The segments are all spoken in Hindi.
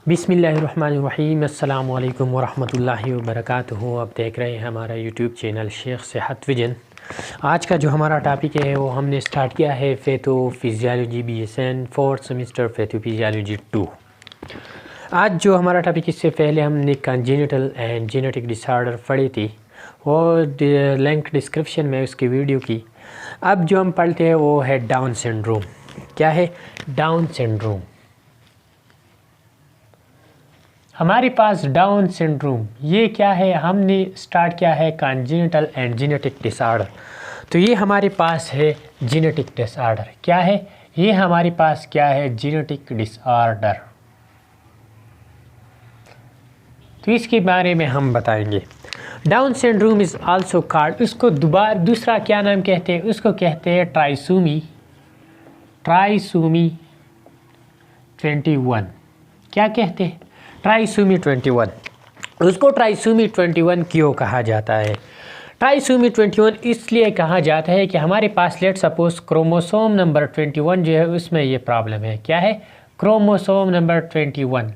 बिस्मिल्लाहिर्रहमानिर्रहीम अस्सलाम वालेकुम वरहमतुल्लाहि वबरकातुहू। आप देख रहे हैं हमारा यूट्यूब चैनल शेख सेहत विजन। आज का जो हमारा टॉपिक है वो हमने स्टार्ट किया है pathophysiology BSN 4th semester pathophysiology 2। आज जो हमारा टॉपिक, इससे पहले हमने कंजेनिटल एंड जेनेटिक डिसऑर्डर पढ़ी थी, वो लिंक डिस्क्रिप्शन में उसकी वीडियो की। अब जो हम पढ़ते हैं वो है डाउन सिंड्रोम। क्या है डाउन सिंड्रोम? हमारे पास डाउन सिंड्रोम ये क्या है? हमने स्टार्ट किया है कंजेनिटल एंड जेनेटिक डिसऑर्डर। तो ये हमारे पास है जेनेटिक डिसऑर्डर। क्या है ये? हमारे पास क्या है? Genetic disorder. तो इसके बारे में हम बताएंगे। Down syndrome is also called, उसको दूसरा क्या नाम कहते हैं? उसको कहते हैं ट्राइसोमी 21। क्या कहते हैं? ट्राइसोमी 21। उसको ट्राइसोमी 21 क्यों कहा जाता है? ट्राइसोमी 21 इसलिए कहा जाता है कि हमारे पास लेट सपोज क्रोमोसोम नंबर 21 जो है उसमें ये प्रॉब्लम है। क्या है? क्रोमोसोम नंबर 21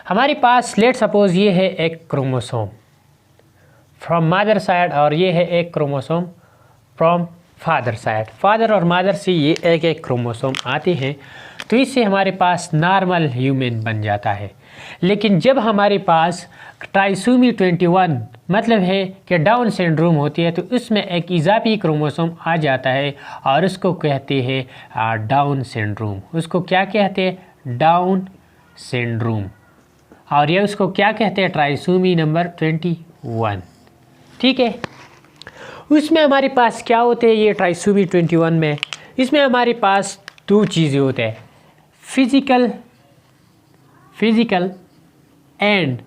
हमारे पास लेट सपोज ये है एक क्रोमोसोम फ्रॉम मदर साइड और ये है एक chromosome from father side. Father और मदर से ये एक एक क्रोमोसोम आते हैं, तो इससे हमारे पास नॉर्मल ह्यूमन बन जाता है। लेकिन जब हमारे पास ट्राइसोमी 21 मतलब है कि डाउन सिंड्रोम होती है, तो उसमें एक इजाफी क्रोमोसोम आ जाता है और उसको कहते हैं डाउन सिंड्रोम। उसको क्या कहते हैं? Down syndrome. और ये उसको क्या कहते हैं? Trisomy number 21। ठीक है। उसमें हमारे पास क्या होते हैं? ये ट्राइसोमी 21 में इसमें हमारे पास दो चीज़ें होते हैं, फिजिकल एंड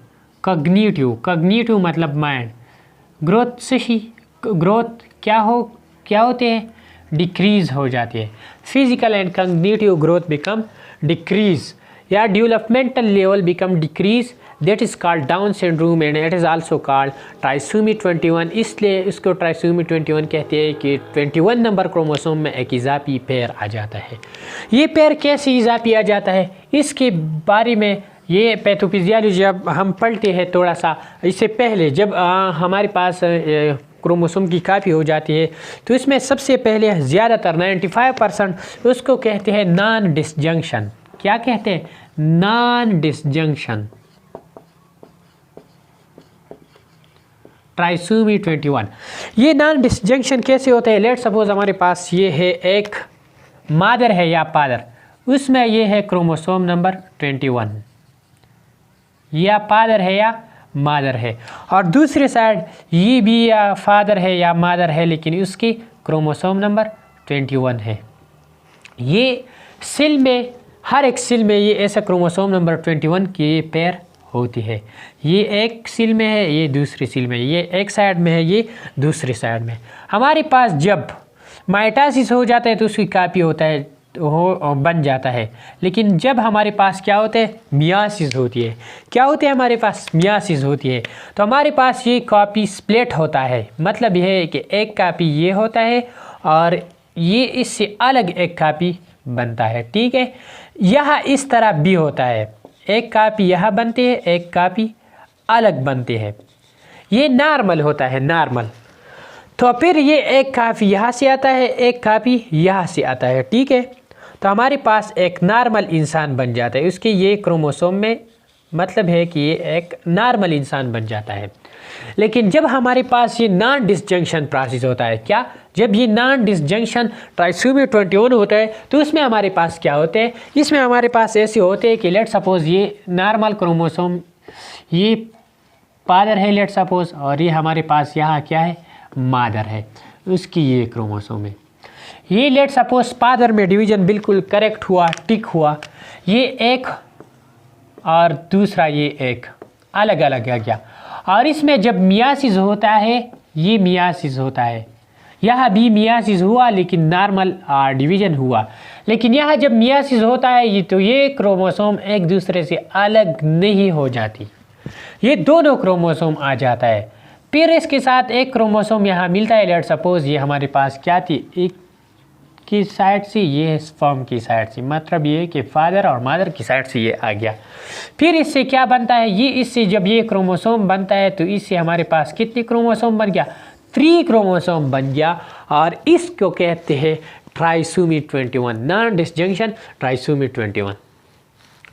कॉग्निटिव मतलब माइंड। ग्रोथ से ही ग्रोथ क्या होते हैं? डिक्रीज़ हो जाती है। Physical and cognitive growth become decrease या developmental level become decrease, that is called Down syndrome and it is also called trisomy 21। इसलिए इसको ट्राइसोमी 21 कहते हैं कि 21 नंबर क्रोमोसोम में एक इजाफी पेयर आ जाता है। ये पेयर कैसे इजाफी आ जाता है, इसके बारे में ये पैथोफिजियोलॉजी जब हम पढ़ते हैं थोड़ा सा, इससे पहले जब हमारे पास क्रोमोसोम की कापी हो जाती है, तो इसमें सबसे पहले ज़्यादातर 95% उसको कहते हैं नॉन डिसजंक्शन। क्या कहते हैं? Non disjunction. ट्राइसोमी 21 ये नॉन डिसजंक्शन कैसे होते हैं? लेट सपोज हमारे पास ये है एक मदर है या फादर, उसमें ये है क्रोमोसोम नंबर 21, या फादर है या मदर है, और दूसरे साइड ये भी या फादर है या मदर है, लेकिन उसकी क्रोमोसोम नंबर 21 है। ये सेल में, हर एक सेल में ये ऐसा क्रोमोसोम नंबर 21 की पेयर होती है। ये एक सेल में है, ये दूसरी सेल में, ये एक साइड में है, ये दूसरी साइड में। हमारे पास जब माइटोसिस हो जाता है तो उसकी कापी होता है, बन जाता है। लेकिन जब हमारे पास क्या होता है? मियासिस होती है। क्या होते हैं? हमारे पास मियासिस होती है, तो हमारे पास ये कॉपी स्प्लिट होता है। मतलब यह है कि एक कापी ये होता है और ये इससे अलग एक कापी बनता है। ठीक है। यह इस तरह भी होता है, एक कापी यहाँ बनती है, एक कापी अलग बनती है। ये नॉर्मल होता है, नॉर्मल। तो फिर ये एक कापी यहाँ से आता है, एक कापी यहाँ से आता है। ठीक है। तो हमारे पास एक नॉर्मल इंसान बन जाता है। उसके ये क्रोमोसोम में मतलब है कि ये एक नॉर्मल इंसान बन जाता है। लेकिन जब हमारे पास ये नॉन डिसजंक्शन प्रोसेस होता है, क्या? जब ये नॉन डिसजंक्शन ट्राइसोमी 21 होता है, तो उसमें हमारे पास क्या होते हैं? इसमें हमारे पास ऐसे होते हैं कि लेट सपोज ये नॉर्मल क्रोमोसोम, ये फादर है लेट सपोज, और ये हमारे पास यहाँ क्या है? मदर है, उसकी ये क्रोमोसोम है। ये लेट सपोज फादर में डिवीजन बिल्कुल करेक्ट हुआ, टिक हुआ, ये एक और दूसरा ये एक अलग अलग आ गया। और इसमें जब मियासिस होता है, ये मियासिस होता है, यहाँ भी मियासिस हुआ लेकिन नॉर्मल डिवीजन हुआ। लेकिन यहाँ जब मियासिस होता है ये, तो ये क्रोमोसोम एक दूसरे से अलग नहीं हो जाती, ये दोनों क्रोमोसोम आ जाता है। फिर इसके साथ एक क्रोमोसोम यहाँ मिलता है। लेट सपोज ये हमारे पास क्या थी? एक की साइड से, ये है स्पर्म की साइड से, मतलब ये कि फादर और मदर की साइड से ये आ गया। फिर इससे क्या बनता है, ये इससे जब ये क्रोमोसोम बनता है तो इससे हमारे पास कितने क्रोमोसोम बन गया, 3 क्रोमोसोम बन गया, और इसको कहते हैं ट्राइसोमी 21, नॉन डिसजंक्शन ट्राइसोमी 21।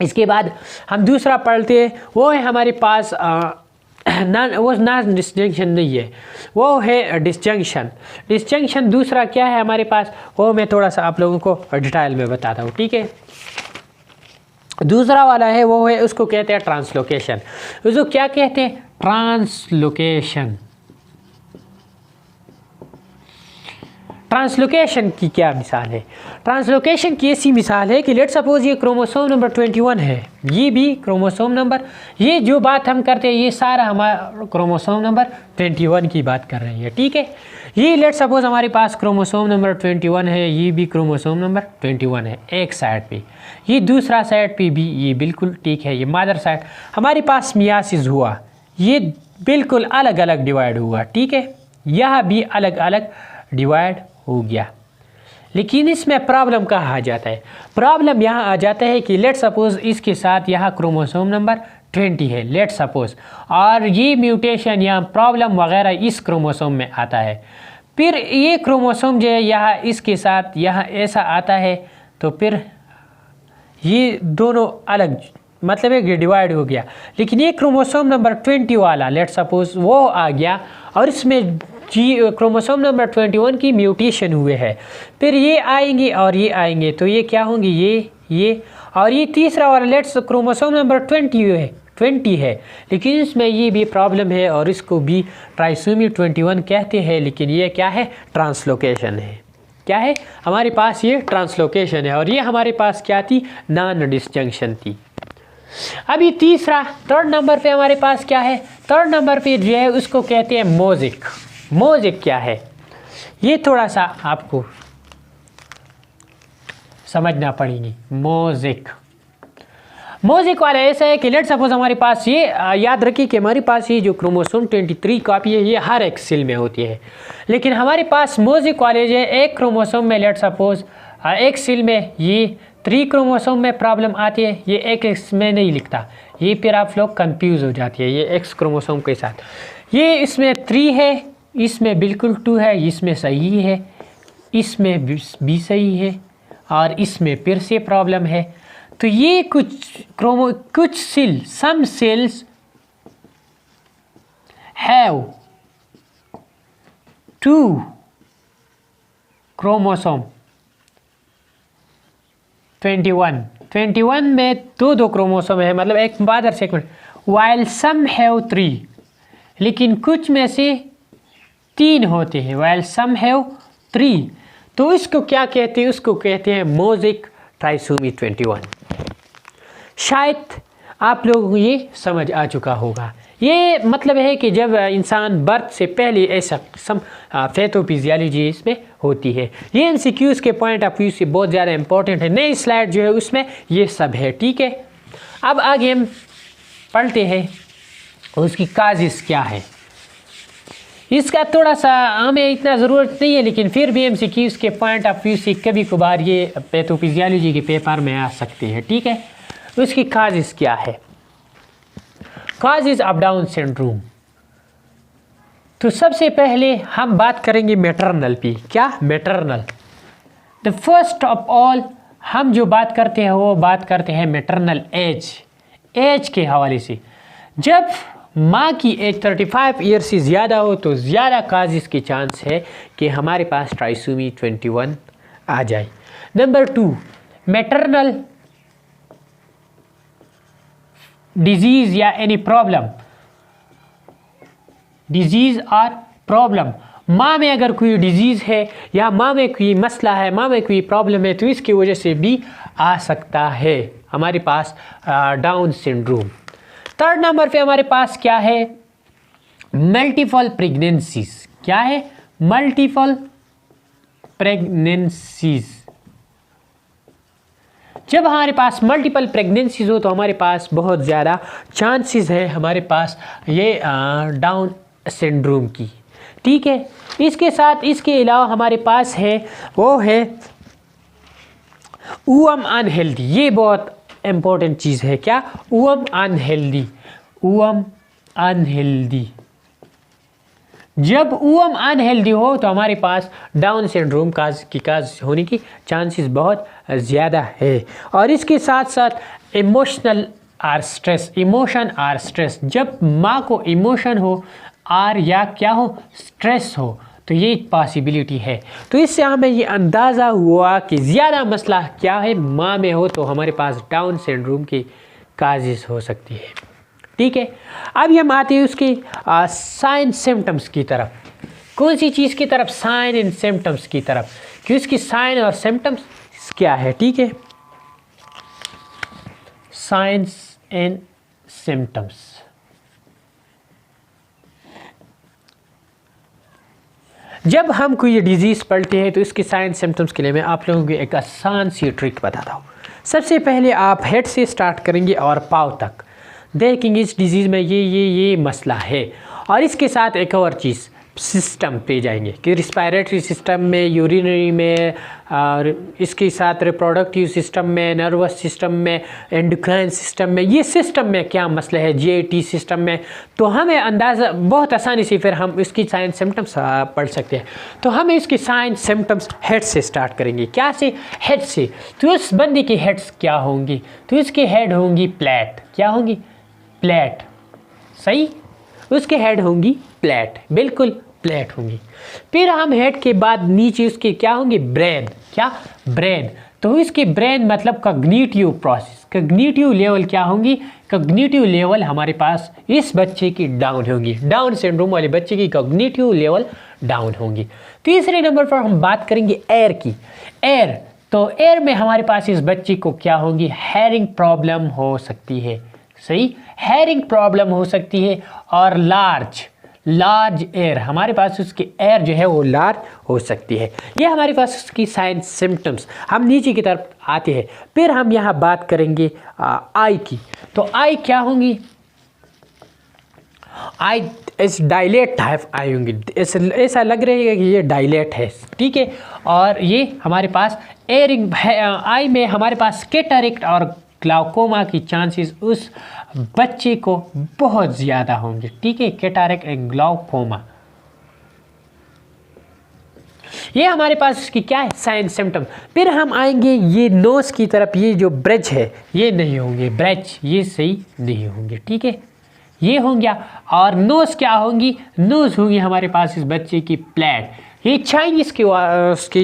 इसके बाद हम दूसरा पढ़ते हैं, वो है हमारे पास वो नॉन डिसजंक्शन नहीं है, वो है डिसजंक्शन। डिसजंक्शन दूसरा क्या है हमारे पास, वो मैं थोड़ा सा आप लोगों को डिटेल में बताता हूँ, ठीक है। दूसरा वाला है वो है, उसको कहते हैं ट्रांसलोकेशन। उसको क्या कहते हैं, ट्रांसलोकेशन। ट्रांसलोकेशन की क्या मिसाल है, ट्रांसलोकेशन की ऐसी मिसाल है कि लेट सपोज ये क्रोमोसोम नंबर 21 है, ये भी क्रोमोसोम नंबर, ये जो बात हम करते हैं ये सारा हमारा क्रोमोसोम नंबर 21 की बात कर रहे हैं, ठीक है। ये लेट सपोज हमारे पास क्रोमोसोम नंबर 21 है, ये भी क्रोमोसोम नंबर 21 है एक साइड पे, ये दूसरा साइड पे भी ये बिल्कुल ठीक है, ये मदर साइड। हमारे पास मियासिस हुआ, ये बिल्कुल अलग अलग डिवाइड हुआ, ठीक है, यह भी अलग अलग डिवाइड हो गया। लेकिन इसमें प्रॉब्लम कहाँ आ जाता है, प्रॉब्लम यहाँ आ जाता है कि लेट सपोज इसके साथ यहाँ क्रोमोसोम नंबर 20 है लेट सपोज, और ये म्यूटेशन या प्रॉब्लम वगैरह इस क्रोमोसोम में आता है, फिर ये क्रोमोसोम जो है यहाँ इसके साथ यहाँ ऐसा आता है, तो फिर ये दोनों अलग, मतलब एक डिवाइड हो गया। लेकिन ये क्रोमोसोम नंबर 20 वाला लेट सपोज वो आ गया, और इसमें क्रोमोसोम नंबर 21 की म्यूटेशन हुए है, फिर ये आएंगे और ये आएंगे, तो ये क्या होंगे, ये और ये तीसरा वाला लेट्स क्रोमोसोम नंबर 20 है, लेकिन इसमें ये भी प्रॉब्लम है और इसको भी ट्राइसोमी 21 कहते हैं, लेकिन ये क्या है, ट्रांसलोकेशन है। क्या है हमारे पास, ये ट्रांसलोकेशन है, और ये हमारे पास क्या थी, नॉन डिसजंक्शन थी। अभी तीसरा, थर्ड नंबर पे हमारे पास क्या है, थर्ड नंबर पे जो है उसको कहते हैं मोज़ेक। मोज़ेक क्या है, ये थोड़ा सा आपको समझना पड़ेगी। मोज़ेक वाला ऐसा है कि लेट सपोज हमारे पास ये याद रखिए कि हमारे पास ये जो क्रोमोसोम 23 कॉपी है ये हर एक सेल में होती है, लेकिन हमारे पास मोज़ेक वाले जो है एक क्रोमोसोम में लेट सपोज एक सेल में ये 3 क्रोमोसोम में प्रॉब्लम आती है, ये एक में नहीं लिखता, ये फिर आप लोग कंफ्यूज हो जाती है, ये एक्स क्रोमोसोम के साथ, ये इसमें 3 है, इसमें बिल्कुल 2 है, इसमें सही है, इसमें भी सही है, और इसमें फिर से प्रॉब्लम है। तो ये कुछ cell, some cells have 2 chromosome 21 में दो क्रोमोसोम है, मतलब एक मदर से एक, वाइल सम हैव 3, लेकिन कुछ में से 3 होते हैं, वाइल सम हैव 3, तो इसको क्या कहते हैं, उसको कहते हैं मोज़ेक ट्राइसोमी 21। शायद आप लोगों को ये समझ आ चुका होगा। ये मतलब है कि जब इंसान बर्थ से पहले ऐसा पैथोफिजियोलॉजी इसमें होती है। ये एमसीक्यूज़ के पॉइंट ऑफ व्यू से बहुत ज़्यादा इंपॉर्टेंट है। नई स्लाइड जो है उसमें ये सब है, ठीक है। अब आगे हम पढ़ते हैं उसकी काजिस क्या है। इसका थोड़ा सा हमें इतना ज़रूरत नहीं है, लेकिन फिर भी एमसीक्यूज़ के पॉइंट ऑफ व्यू से कभी कभार ये पैथोफिजियोलॉजी के पेपर में आ सकते हैं, ठीक है। उसकी काजिस क्या है, काजिस ऑफ डाउन सिंड्रोम। तो सबसे पहले हम बात करेंगे मैटरनल पे। क्या maternal, the first of all हम जो बात करते हैं वो बात करते हैं मैटरनल एज के हवाले से। जब माँ की एज 35 ईयर से ज़्यादा हो तो ज़्यादा काजिस की चांस है कि हमारे पास ट्राइसोमी 21 आ जाए। नंबर 2, मैटरनल डिजीज़ या एनी प्रॉब्लम, डिजीज़ और प्रॉब्लम, माँ में अगर कोई डिजीज़ है या माँ में कोई मसला है, माँ में कोई प्रॉब्लम है, तो इसकी वजह से भी आ सकता है हमारे पास डाउन सिंड्रोम। थर्ड नंबर पे हमारे पास क्या है, मल्टीपल प्रेगनेंसीज। क्या है, मल्टीपल प्रेगनेंसीज। जब हमारे पास मल्टीपल प्रेगनेंसीज हो तो हमारे पास बहुत ज़्यादा चांसेस है हमारे पास ये डाउन सिंड्रोम की, ठीक है। इसके साथ इसके अलावा हमारे पास है वो है ऊवम अनहेल्दी, ये बहुत इंपॉर्टेंट चीज़ है। क्या? ऊवम अनहेल्दी, ऊवम अनहेल्दी। जब ऊवम अनहेल्दी हो तो हमारे पास डाउन सिंड्रोम की काज होने की चांसेस बहुत ज़्यादा है। और इसके साथ साथ emotional or stress, emotion or stress, जब माँ को इमोशन हो आर या क्या हो, स्ट्रेस हो, तो ये पॉसिबिलिटी है। तो इससे हमें ये अंदाज़ा हुआ कि ज़्यादा मसला क्या है, माँ में हो तो हमारे पास डाउन सिंड्रोम की काजेस हो सकती है। ठीक है, अभी हम आते हैं उसके साइन सिम्टम्स की तरफ। कौन सी चीज़ की तरफ? साइन एंड सिम्टम्स की तरफ, कि उसकी साइन और सिम्टम्स क्या है। ठीक है, साइंस एंड सिम्टम्स। जब हम कोई डिजीज़ पढ़ते हैं तो इसके साइन सिम्टम्स के लिए मैं आप लोगों को एक आसान सी ट्रिक बताता हूँ। सबसे पहले आप हेड से स्टार्ट करेंगे और पाँव तक देखेंगे इस डिजीज़ में ये मसला है। और इसके साथ एक और चीज़, सिस्टम पे जाएंगे कि रिस्पायरेटरी सिस्टम में, यूरिनरी में, और इसके साथ रिप्रोडक्टिव सिस्टम में, नर्वस सिस्टम में, एंडोक्राइन सिस्टम में, ये सिस्टम में क्या मसला है, जीआईटी सिस्टम में। तो हमें अंदाज़ा बहुत आसानी से फिर हम इसकी साइन सिम्टम्स पढ़ सकते हैं। तो हम इसकी साइन सिम्टम्स हेड से स्टार्ट करेंगे। क्या से? हेड से। तो उस बंदे की हेड्स क्या होंगी? तो इसकी हेड होंगी प्लेट। क्या होंगी? प्लेट। सही, उसके हेड होंगी प्लेट, बिल्कुल प्लेट होंगी। फिर हम हेड के बाद नीचे उसके क्या होंगे? ब्रेन। क्या? ब्रेन। तो इसके ब्रेन मतलब कॉग्निटिव प्रोसेस, कॉग्निटिव लेवल क्या होंगी? कॉग्निटिव लेवल हमारे पास इस बच्चे की डाउन होंगी, डाउन सिंड्रोम वाले बच्चे की कॉग्निटिव लेवल डाउन होंगी। तीसरे नंबर पर हम बात करेंगे एयर की। एयर, तो एयर में हमारे पास इस बच्चे को क्या होंगी? हेयरिंग प्रॉब्लम हो सकती है। सही, हेयरिंग प्रॉब्लम हो सकती है। और लार्ज एयर, हमारे पास उसकी एयर जो है वो लार्ज हो सकती है। ये हमारे पास उसकी साइन सिम्टम्स। हम नीचे की तरफ आते हैं। फिर हम यहाँ बात करेंगे आई की। तो आई क्या होंगी? आई इस डायलेट टाइप आई होंगी, ऐसा लग रही है कि ये डायलेट है। ठीक है, और ये हमारे पास एयरिंग आई में हमारे पास कैटरेक्ट और ग्लाउकोमा की चांसेस उस बच्चे को बहुत ज़्यादा होंगे। ठीक है, कैटरेक्ट एंड ग्लाउकोमा, ये हमारे पास इसकी क्या है? Sign symptom. फिर हम आएंगे ये नोज की तरफ। ये जो ब्रिज है ये नहीं होंगे, ब्रिज ये सही नहीं होंगे। ठीक है, ये हो गया। और नोज क्या होंगी? नोज होंगी हमारे पास इस बच्चे की प्लेट। ये चाइनीज़ के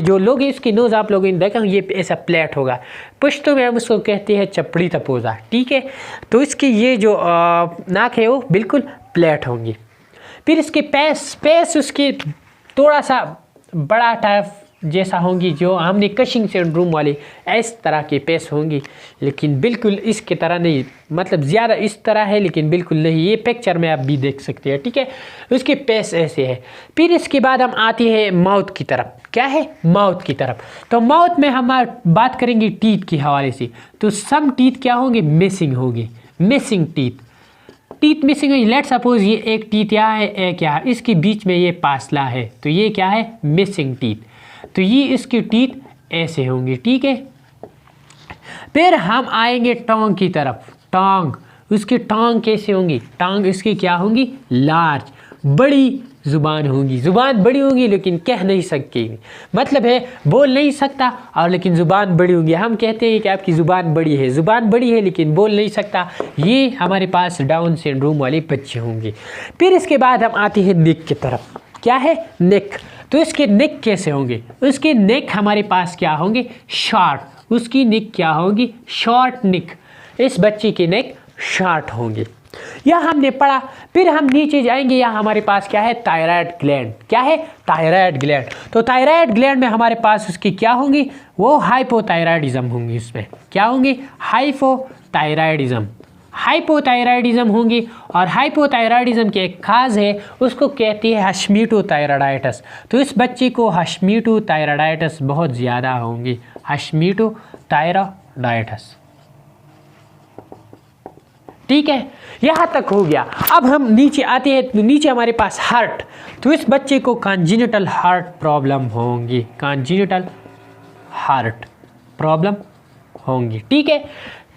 जो लोग हैं इसकी नोज़ आप लोगों ने देखा ये ऐसा प्लेट होगा। पश्तो में हम उसको कहते हैं चपड़ी तपोजा। ठीक है, तो इसकी ये जो नाक है वो बिल्कुल प्लेट होंगी। फिर इसके पेस उसकी थोड़ा सा बड़ा टाइप जैसा होंगी, जो हमने कशिंग सिंड्रोम वाली इस तरह की पेस होंगी, लेकिन बिल्कुल इसके तरह नहीं, मतलब ज़्यादा इस तरह है लेकिन बिल्कुल नहीं। ये पिक्चर में आप भी देख सकते हैं। ठीक है, उसकी पेस ऐसे है। फिर इसके बाद हम आते हैं माउथ की तरफ। क्या है? माउथ की तरफ। तो माउथ में हम बात करेंगे टीथ के हवाले से। तो सम टीथ क्या होंगे? मिसिंग होगी, मिसिंग टीथ मिसिंग है। लेट सपोज ये एक टीथ यहाँ है, एक यहाँ, इसके बीच में ये पासला है, तो ये क्या है? Missing teeth. तो ये इसकी टीथ ऐसे होंगी। ठीक है, फिर हम आएंगे टोंग की तरफ। टोंग, उसकी टोंग कैसे होंगी? टोंग इसकी क्या होंगी? लार्ज, बड़ी ज़ुबान होंगी। ज़ुबान बड़ी होंगी लेकिन कह नहीं सकती, मतलब है बोल नहीं सकता और लेकिन ज़ुबान बड़ी होंगी। हम कहते हैं कि आपकी ज़ुबान बड़ी है, ज़ुबान बड़ी है लेकिन बोल नहीं सकता। ये हमारे पास डाउन सिंड्रोम वाले बच्चे होंगे। फिर इसके बाद हम आते हैं नेक की तरफ। क्या है? नेक। तो इसके नेक कैसे होंगे? उसके नेक हमारे पास क्या होंगे? शॉर्ट। उसकी नेक क्या होगी? शॉर्ट नेक। इस बच्चे की नेक शॉर्ट होंगी। यह हमने पढ़ा। फिर हम नीचे जाएंगे, यहाँ हमारे पास क्या है? Thyroid gland. क्या है? Thyroid gland. तो थायराइड ग्लैंड में हमारे पास उसकी क्या होंगी? वो हाइपोथायराइडिज्म होंगी। उसमें क्या होंगी? हाइपोथायराइडिज्म, हाइपोथायराइडिज्म होंगी। और हाइपोथायराइडिज्म की एक खास है, उसको कहती है हश्मीटोथायराइडाइटिस। तो इस बच्चे को हश्मीटोथायराइडाइटिस बहुत ज़्यादा होंगी, हश्मीटोथायराइडाइटिस। ठीक है, यहाँ तक हो गया। अब हम नीचे आते हैं। तो नीचे हमारे पास हार्ट। तो इस बच्चे को कॉन्जेनिटल हार्ट प्रॉब्लम होंगी, कॉन्जेनिटल हार्ट प्रॉब्लम होंगी। ठीक है,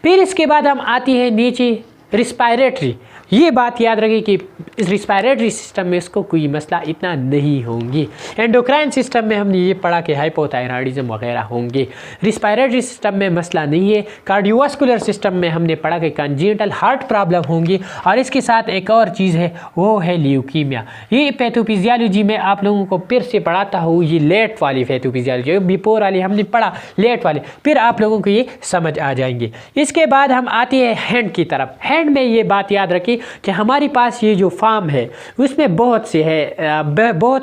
फिर इसके बाद हम आती है नीचे रिस्पायरेटरी। ये बात याद रखें कि इस रिस्पायरेटरी सिस्टम में इसको कोई मसला इतना नहीं होंगी। एंडोक्राइन सिस्टम में हमने ये पढ़ा कि हाइपोथायराइडिज्म वगैरह होंगे, रिस्पायरेटरी सिस्टम में मसला नहीं है। कार्डियोवास्कुलर सिस्टम में हमने पढ़ा कि कंजेनिटल हार्ट प्रॉब्लम होंगी, और इसके साथ एक और चीज़ है वो है ल्यूकीमिया। ये पैथोफिजियोलॉजी में आप लोगों को फिर से पढ़ाता हूँ, ये लेट वाली पैथोफिजियोलॉजी, बिफोर वाली हमने पढ़ा, लेट वाली फिर आप लोगों को ये समझ आ जाएंगे। इसके बाद हम आते हैं हैंड की तरफ। हैंड में ये बात याद रखिए कि हमारे पास ये जो फार्म है उसमें बहुत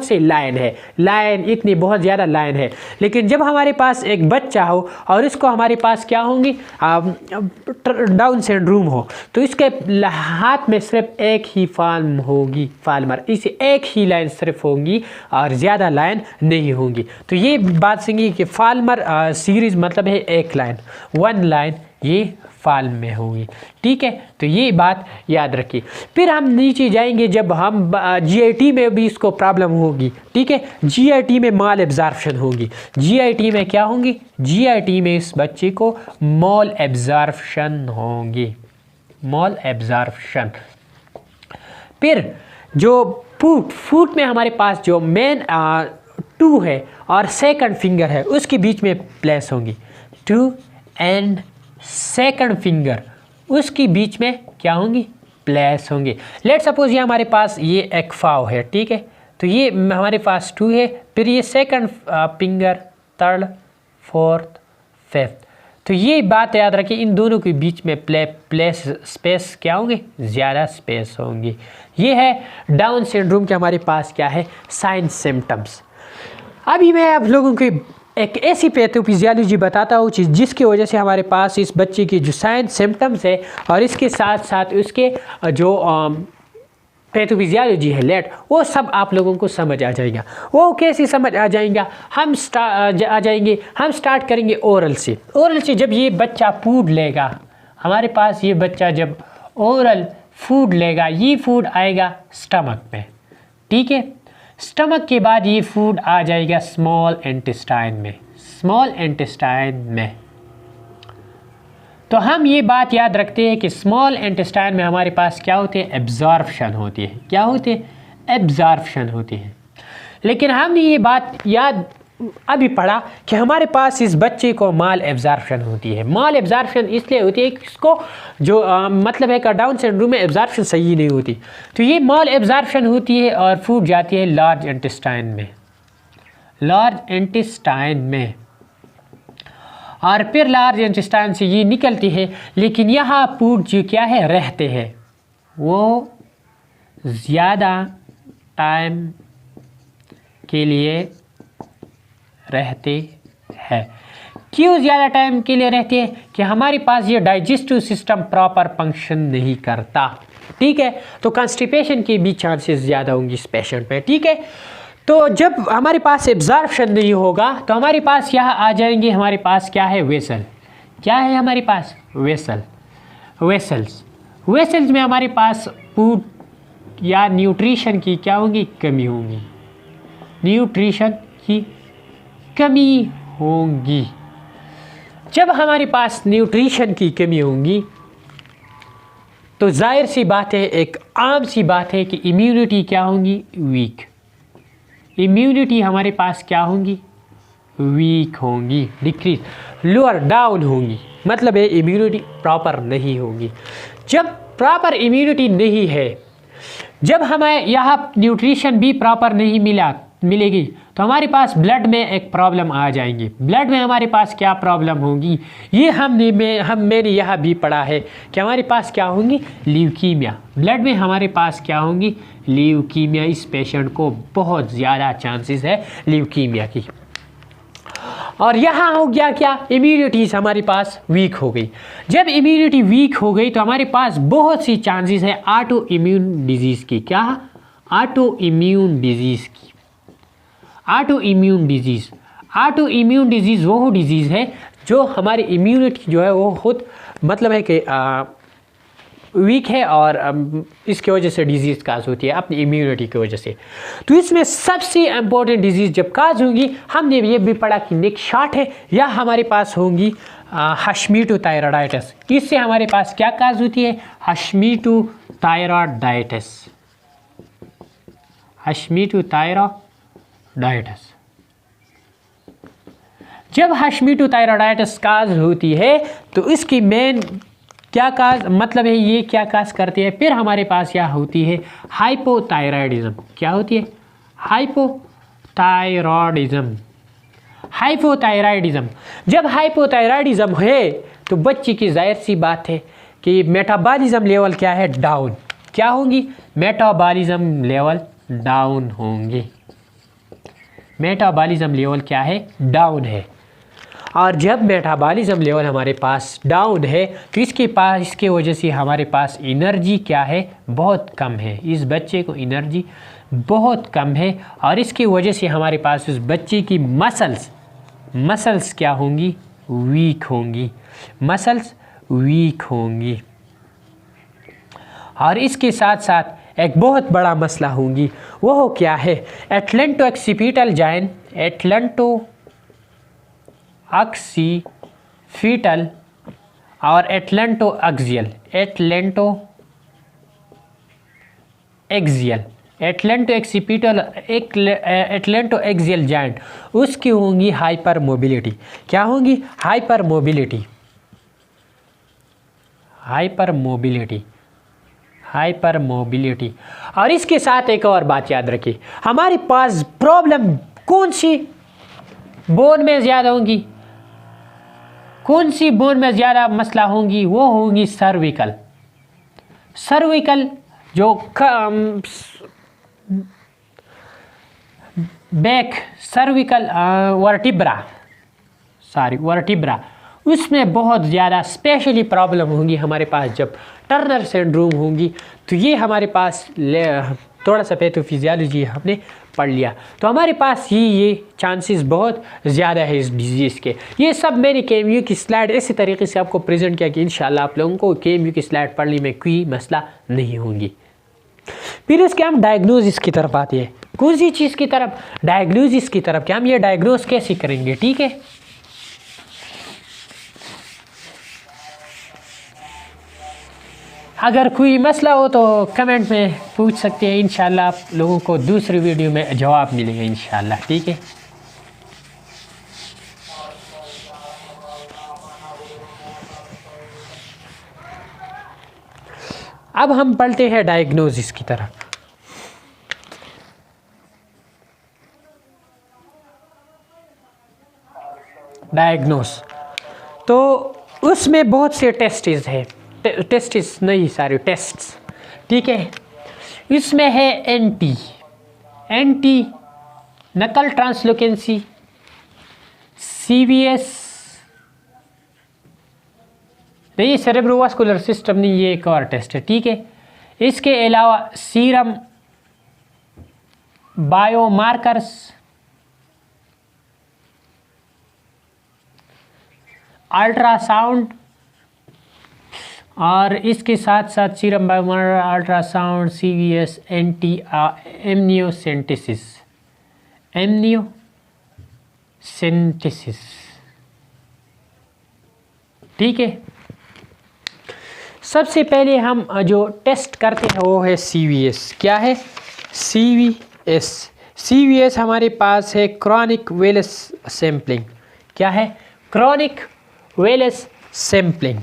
से लाइन है, लाइन इतनी बहुत ज़्यादा लाइन है। लेकिन जब हमारे पास एक बच्चा हो और इसको हमारे पास क्या होंगी, डाउन सिंड्रोम हो, तो इसके हाथ में सिर्फ एक ही फार्म होगी, फार्मर, इसे एक ही लाइन सिर्फ होंगी और ज़्यादा लाइन नहीं होंगी। तो ये बात समझिए कि फार्मर सीरीज मतलब है एक लाइन, वन लाइन ये फाल्म में होगी। ठीक है, तो ये बात याद रखिए। फिर हम नीचे जाएंगे, जब हम जीआईटी में भी इसको प्रॉब्लम होगी। ठीक है, जीआईटी में माल एब्जॉर्प्शन होगी। जीआईटी में क्या होंगी, जीआईटी में इस बच्चे को मॉल एब्जॉर्प्शन होंगी, मॉल एब्जॉर्प्शन। फिर जो फूट में हमारे पास जो मेन टू है और सेकंड फिंगर है उसके बीच में प्लेस होंगी, टू एंड सेकंड फिंगर उसकी बीच में क्या होंगी, प्लेस होंगे। लेट सपोज ये हमारे पास ये एक फाव है। ठीक है, तो ये हमारे पास टू है, फिर ये second finger, third, fourth, fifth. तो ये बात याद रखिए, इन दोनों के बीच में प्लेस स्पेस क्या होंगे, ज़्यादा स्पेस होंगी। ये है डाउन सिंड्रोम के हमारे पास क्या है, साइन सिम्टम्स। अभी मैं आप लोगों को एक ऐसी पैथोफिजियोलॉजी बताता हूँ जिसकी वजह से हमारे पास इस बच्चे की जो साइन सिम्टम्स है और इसके साथ साथ उसके जो पैथोफिजियोलॉजी है लेट, वो सब आप लोगों को समझ आ जाएगा। वो कैसे समझ आ जाएगा, हम स्टार्ट करेंगे ओरल से। ओरल से जब ये बच्चा फूड लेगा, हमारे पास ये बच्चा जब ओरल फूड लेगा, ये फूड आएगा स्टमक में। ठीक है, स्टमक के बाद ये फूड आ जाएगा स्मॉल इंटेस्टाइन में, स्मॉल इंटेस्टाइन में। तो हम ये बात याद रखते हैं कि स्मॉल इंटेस्टाइन में हमारे पास क्या होते हैं, एब्जॉर्प्शन होती है। क्या होते हैं, एब्जॉर्प्शन होती है। लेकिन हमने ये बात याद अभी पढ़ा कि हमारे पास इस बच्चे को माल एब्जॉर्प्शन होती है। माल एब्जॉर्प्शन इसलिए होती है कि इसको जो मतलब है कि डाउन सिंड्रोम में एब्जॉर्प्शन सही नहीं होती, तो ये माल एब्जॉर्प्शन होती है और फूड जाती है लार्ज इंटेस्टाइन में, लार्ज इंटेस्टाइन में, और फिर लार्ज इंटेस्टाइन से ये निकलती है। लेकिन यहाँ फूड जो क्या है रहते हैं, वो ज़्यादा टाइम के लिए रहते हैं। क्यों ज़्यादा टाइम के लिए रहते हैं, कि हमारे पास ये डाइजेस्टिव सिस्टम प्रॉपर फंक्शन नहीं करता। ठीक है, तो कॉन्स्टिपेशन के भी चांसेस ज़्यादा होंगे इस पेशेंट में। ठीक है, तो जब हमारे पास एब्जॉर्प्शन नहीं होगा तो हमारे पास यहाँ आ जाएंगे, हमारे पास क्या है, वेसल। क्या है हमारे पास, वेसल, वेसल्स। वेसल्स में हमारे पास फूड या न्यूट्रिशन की क्या होंगी, कमी होंगी, न्यूट्रिशन की कमी होंगी। जब हमारे पास न्यूट्रिशन की कमी होंगी तो जाहिर सी बात है, एक आम सी बात है कि इम्यूनिटी क्या होंगी, वीक। इम्यूनिटी हमारे पास क्या होंगी, वीक होंगी, डिक्रीज, लोअर डाउन होंगी, मतलब है इम्यूनिटी प्रॉपर नहीं होगी। जब प्रॉपर इम्यूनिटी नहीं है, जब हमें यहाँ न्यूट्रिशन भी प्रॉपर नहीं मिलेगी तो हमारे पास ब्लड में एक प्रॉब्लम आ जाएंगी। ब्लड में हमारे पास क्या प्रॉब्लम होगी, ये मैंने यहाँ भी पढ़ा है कि हमारे पास क्या होंगी, ल्यूकीमिया। ब्लड में हमारे पास क्या होंगी, ल्यूकीमिया। इस पेशेंट को बहुत ज़्यादा चांसेस है ल्यूकीमिया की। और यहाँ हो गया क्या, इम्यूनिटी हमारे पास वीक हो गई। जब इम्यूनिटी वीक हो गई तो हमारे पास बहुत सी चांसेस है ऑटो इम्यून डिजीज़ की। क्या, ऑटो इम्यून डिजीज़ की। Auto immune disease, auto immune disease वो डिजीज़ है जो हमारी इम्यूनिटी जो है वो खुद मतलब है कि वीक है और इसकी वजह से डिजीज़ काज होती है अपनी इम्यूनिटी की वजह से। तो इसमें सबसे इम्पोर्टेंट डिजीज़ जब काज होंगी, हमने ये भी पढ़ा कि नेक शॉट है, या हमारे पास होंगी हश्मीटो थायराइडाइटिस। इससे हमारे पास क्या काज होती है? हश्मीटो थायराइडाइटिस। हश्मीटो थायराइडाइटिस। जब हश्मीटो थायराइडाइटिस काज होती है तो इसकी मेन क्या काज मतलब है, ये क्या काज करती है? फिर हमारे पास यह होती है हाइपोथायराइडिज्म। क्या होती है? हाइपोथायराइडिज्म। हाइपोथायराइडिज्म जब हाइपोथायराइडिज्म है तो बच्चे की जाहिर सी बात है कि मेटाबॉलिज्म लेवल क्या है? डाउन। क्या होंगी? मेटाबॉलिज्म लेवल डाउन होंगे। मेटाबॉलिज्म लेवल क्या है? डाउन है। और जब मेटाबॉलिज्म लेवल हमारे पास डाउन है तो इसके वजह से हमारे पास एनर्जी क्या है? बहुत कम है। इस बच्चे को एनर्जी बहुत कम है और इसकी वजह से हमारे पास उस बच्चे की मसल्स क्या होंगी? वीक होंगी। मसल्स वीक होंगी। और इसके साथ साथ एक बहुत बड़ा मसला होंगी, वो क्या है? एटलेंटो एक्सीपिटल जॉइंट, एटलेंटो ऑक्सीपिटल और atlanto axial, atlanto axial, atlanto एक्सीपिटल, atlanto axial joint, उसकी होंगी हाइपर मोबिलिटी। क्या होंगी? Hyper mobility. Hyper mobility. Hyper mobility. और इसके साथ एक और बात याद रखिए, हमारे पास प्रॉब्लम कौन सी बोन में ज़्यादा होंगी? कौन सी बोन में ज़्यादा मसला होंगी? वो होंगी सर्विकल। सर्विकल जो बैक सर्विकल वर्टिब्रा, उसमें बहुत ज़्यादा स्पेशली प्रॉब्लम होंगी हमारे पास। जब टर्नर सिंड्रोम होंगी तो ये हमारे पास थोड़ा सा पैथोफिजियोलॉजी हमने पढ़ लिया तो हमारे पास ये चांसेस बहुत ज़्यादा है इस डिजीज़ के। ये सब मैंने केएमयू की स्लाइड इसी तरीके से आपको प्रेजेंट किया कि इंशाल्लाह आप लोगों को केएमयू की स्लाइड पढ़ने में कोई मसला नहीं होंगी। फिर इसके हम डायग्नोसिस की तरफ आते हैं। कौन सी चीज़ की तरफ? डायग्नोसिस की तरफ। कि हम ये डायग्नोस कैसे करेंगे? ठीक है, अगर कोई मसला हो तो कमेंट में पूछ सकते हैं। इंशाल्लाह आप लोगों को दूसरी वीडियो में जवाब मिलेगा इंशाल्लाह। ठीक है, अब हम पढ़ते हैं डायग्नोसिस की तरफ। डायग्नोस तो उसमें बहुत से टेस्ट्स है, टेस्ट्स। ठीक है, इसमें है एंटी नकल ट्रांसलोकेंसी, CVS नहीं, सेरेब्रोवास्कुलर सिस्टम नहीं, ये एक और टेस्ट है। ठीक है, इसके अलावा सीरम बायोमार्कर्स, अल्ट्रासाउंड, और इसके साथ साथ serum biomarker, ultrasound, CVS, anti amniocentesis. ठीक है, सबसे पहले हम जो टेस्ट करते हैं वो है CVS। क्या है? CVS हमारे पास है क्रॉनिक वेलस सैम्पलिंग। क्या है? Chronic Wallace sampling.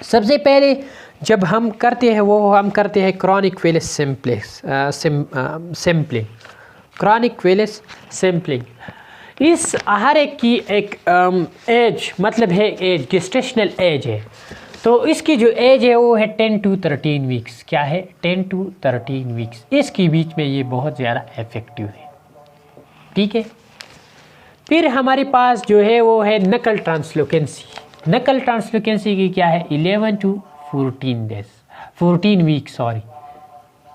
सबसे पहले जब हम करते हैं वो हम करते हैं chronic Wallace sampling. Chronic Wallace sampling इस हर एक की एक एज मतलब है, एज गेस्टेशनल एज है। तो इसकी जो एज है वो है 10 to 13 वीक्स। क्या है? 10 to 13 वीक्स। इसके बीच में ये बहुत ज़्यादा इफेक्टिव है। ठीक है, फिर हमारे पास जो है वो है नकल ट्रांसलोकेंसी। नकल ट्रांसलोकेंसी की क्या है? 11 to 14 वीक्स,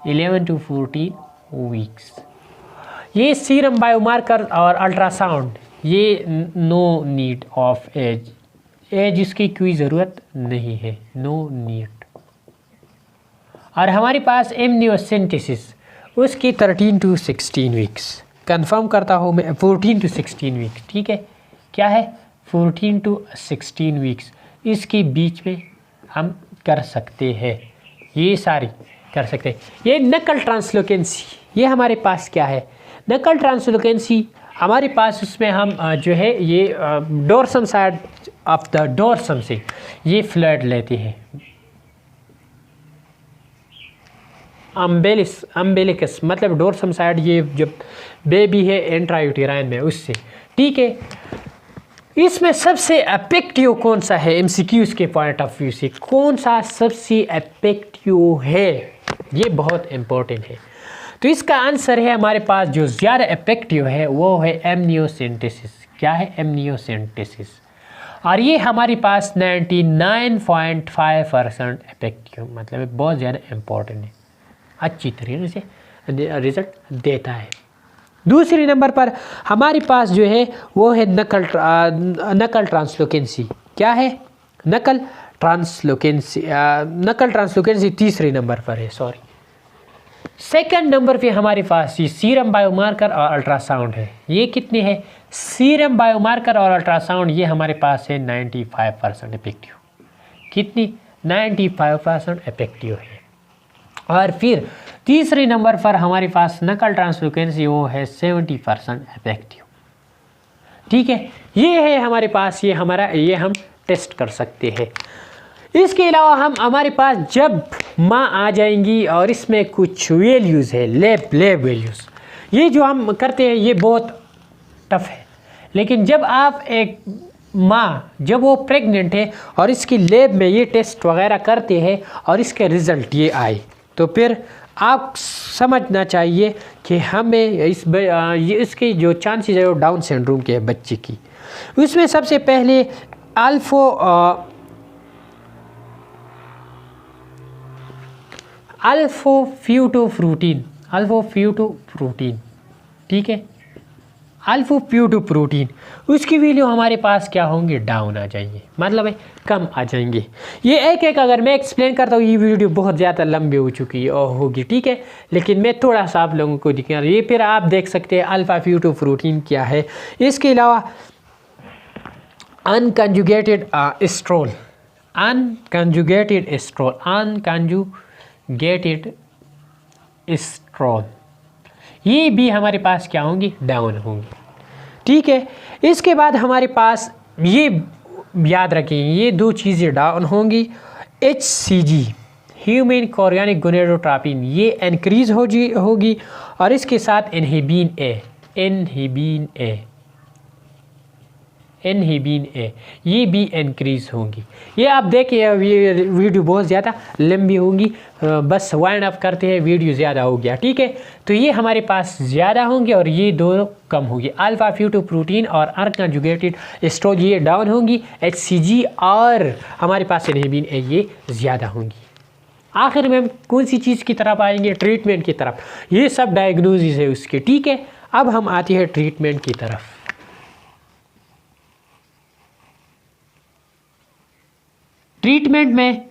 11 to 14 वीक्स। ये सीरम बायोमार्कर और अल्ट्रासाउंड, ये नो नीड ऑफ एज इसकी कोई ज़रूरत नहीं है, नो नीड। और हमारे पास एमनियोसेंटेसिस, उसकी 13 to 16 वीक्स। कंफर्म करता हूँ मैं, 14 to 16 वीक्स। ठीक है, क्या है? 14 to 16 वीक्स, इसके बीच में हम कर सकते हैं, ये सारी कर सकते हैं। ये नकल ट्रांसलोकेंसी, ये हमारे पास क्या है, नकल ट्रांसलोकेंसी हमारे पास, उसमें हम जो है ये dorsum side of the dorsum से ये फ्लड लेते हैं, अम्बेलिकस मतलब डोर्सम साइड, ये जब बेबी है इंट्रायूटेराइन में उससे, ठीक है। इसमें सबसे इफेक्टिव कौन सा है, एमसीक्यूज के पॉइंट ऑफ व्यू से कौन सा सबसे इफेक्टिव है, ये बहुत इंपॉर्टेंट है। तो इसका आंसर है हमारे पास जो ज़्यादा इफेक्टिव है वो है एमनियोसेंटेसिस। क्या है, एमनियोसेंटेसिस, और ये हमारे पास 99.5% इफेक्टिव, मतलब बहुत ज़्यादा इम्पोर्टेंट है, अच्छी तरीके से रिजल्ट देता है। दूसरे नंबर पर हमारे पास जो है वो है नकल ट्रांसलोकेंसी। क्या है, नकल ट्रांसलोकेंसी तीसरे नंबर पर है, सॉरी। सेकंड नंबर पे हमारे पास ये सीरम बायोमार्कर और अल्ट्रासाउंड है। ये कितने हैं, सीरम बायोमार्कर और अल्ट्रासाउंड ये हमारे पास है 95% इफेक्टिव। कितनी, 95% इफेक्टिव है। और फिर तीसरे नंबर पर हमारे पास नकल ट्रांसलोकेंसी, वो है 70% इफेक्टिव, ठीक है। ये है हमारे पास, ये हम टेस्ट कर सकते हैं। इसके अलावा हमारे पास जब माँ आ जाएंगी और इसमें कुछ वैल्यूज़ है, लैब वैल्यूज़, ये जो हम करते हैं ये बहुत टफ है, लेकिन जब आप एक माँ जब वो प्रेग्नेंट है और इसकी लैब में ये टेस्ट वगैरह करते हैं और इसके रिज़ल्ट ये आए, तो फिर आप समझना चाहिए कि हमें इसकी जो चांसेस है वो डाउन सिंड्रोम के बच्चे की। उसमें सबसे पहले अल्फोफ्यूटोप्रोटीन, ठीक है, अल्फोफ्यूटोप्रोटीन, उसकी वैल्यू हमारे पास क्या होंगे, डाउन आ जाएंगे, मतलब है कम आ जाएंगे। ये एक अगर मैं एक्सप्लेन करता हूँ, ये वीडियो बहुत ज़्यादा लंबी हो चुकी है और होगी, ठीक है, लेकिन मैं थोड़ा सा आप लोगों को दिखा, ये फिर आप देख सकते हैं अल्फा-फ्यूटोप्रोटीन क्या है। इसके अलावा अनकंजुगेटेड एस्ट्रोल, ये भी हमारे पास क्या होंगी, डाउन होंगी, ठीक है। इसके बाद हमारे पास ये याद रखेंगे, ये दो चीज़ें डाउन होंगी। HCG ह्यूमन कोरियानिक गोनेडोट्रोपिन ये इंक्रीज होगी, और इसके साथ एनहिबिन ए ये भी इंक्रीज होंगी। ये आप देखिए, ये वीडियो बहुत ज़्यादा लंबी होगी, बस वाइंड अप करते हैं, वीडियो ज़्यादा हो गया, ठीक है। तो ये हमारे पास ज़्यादा होंगे और ये दो कम होगी, अल्फा-फ्यूटोप्रोटीन और अनकंजुगेटेड एस्ट्रोल ये डाउन होंगी, HCG और हमारे पास एनहिबिन ए ये ज़्यादा होंगी। आखिर में हम कौन सी चीज़ की तरफ आएंगे, ट्रीटमेंट की तरफ। ये सब डायग्नोसिस है उसके, ठीक है। अब हम आते हैं ट्रीटमेंट की तरफ। ट्रीटमेंट में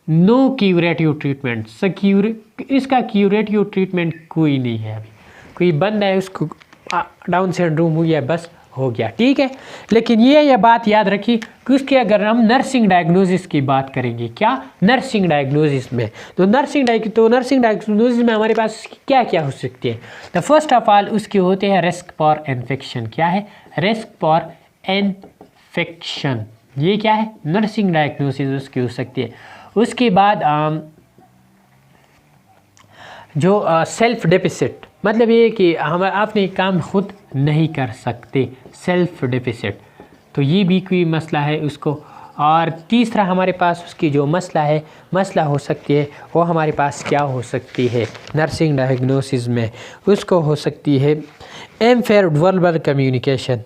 नो क्यूरेटिव ट्रीटमेंट, इसका क्यूरेटिव ट्रीटमेंट कोई नहीं है। अभी कोई बंदा है उसको डाउन सिंड्रोम हो गया, बस हो गया, ठीक है। लेकिन ये बात याद रखिए कि उसके अगर हम नर्सिंग डायग्नोसिस की बात करेंगे, क्या नर्सिंग डायग्नोसिस में, तो नर्सिंग डायग्नोसिस में हमारे पास क्या क्या हो सकती है। द फर्स्ट ऑफ ऑल उसके होते हैं रिस्क फॉर इन्फेक्शन। क्या है, रिस्क फॉर इन्फेक्शन, ये क्या है, नर्सिंग डायग्नोसिस उसकी हो सकती है। उसके बाद जो सेल्फ डेफिसिट, मतलब ये कि हम अपने काम खुद नहीं कर सकते, सेल्फ डेफिसिट, तो ये भी कोई मसला है उसको। और तीसरा हमारे पास उसकी जो मसला हो सकती है, वो हमारे पास क्या हो सकती है नर्सिंग डायग्नोसिस में, उसको हो सकती है impaired verbal communication,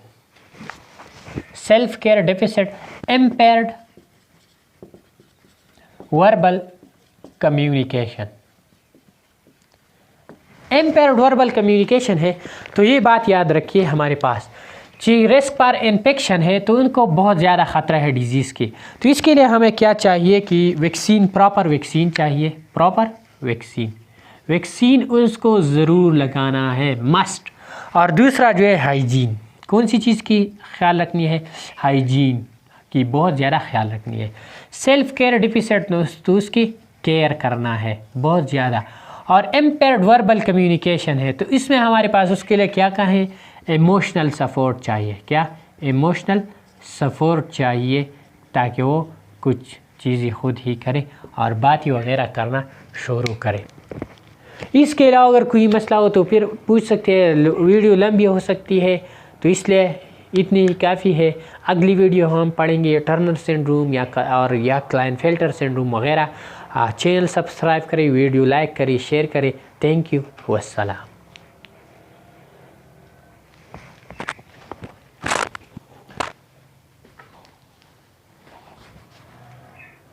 self care deficit, impaired verbal communication. Impaired verbal communication है तो ये बात याद रखिए हमारे पास जी, रिस्क पर इन्फेक्शन है तो उनको बहुत ज़्यादा ख़तरा है डिजीज़ की। तो इसके लिए हमें क्या चाहिए कि वैक्सीन, प्रॉपर वैक्सीन चाहिए, प्रॉपर वैक्सीन उसको ज़रूर लगाना है, मस्ट। और दूसरा जो है हाइजीन, कौन सी चीज़ की ख्याल रखनी है? हाइजीन की बहुत ज़्यादा ख्याल रखनी है। सेल्फ केयर डिफिसिट तो उसकी केयर करना है बहुत ज़्यादा। और इम्पेयर्ड वर्बल कम्युनिकेशन है तो इसमें हमारे पास उसके लिए क्या कहें? इमोशनल सपोर्ट चाहिए। क्या? इमोशनल सपोर्ट चाहिए ताकि वो कुछ चीज़ें खुद ही करे और बातें वगैरह करना शुरू करे। इसके अलावा अगर कोई मसला हो तो फिर पूछ सकते हैं, वीडियो लंबी हो सकती है तो इसलिए इतनी ही काफ़ी है। अगली वीडियो हम पढ़ेंगे टर्नर सिंड्रोम या क्लाइनफेल्टर सिंड्रोम वगैरह। चैनल सब्सक्राइब करें, वीडियो लाइक करें, शेयर करें। Thank you, वस्सलाम।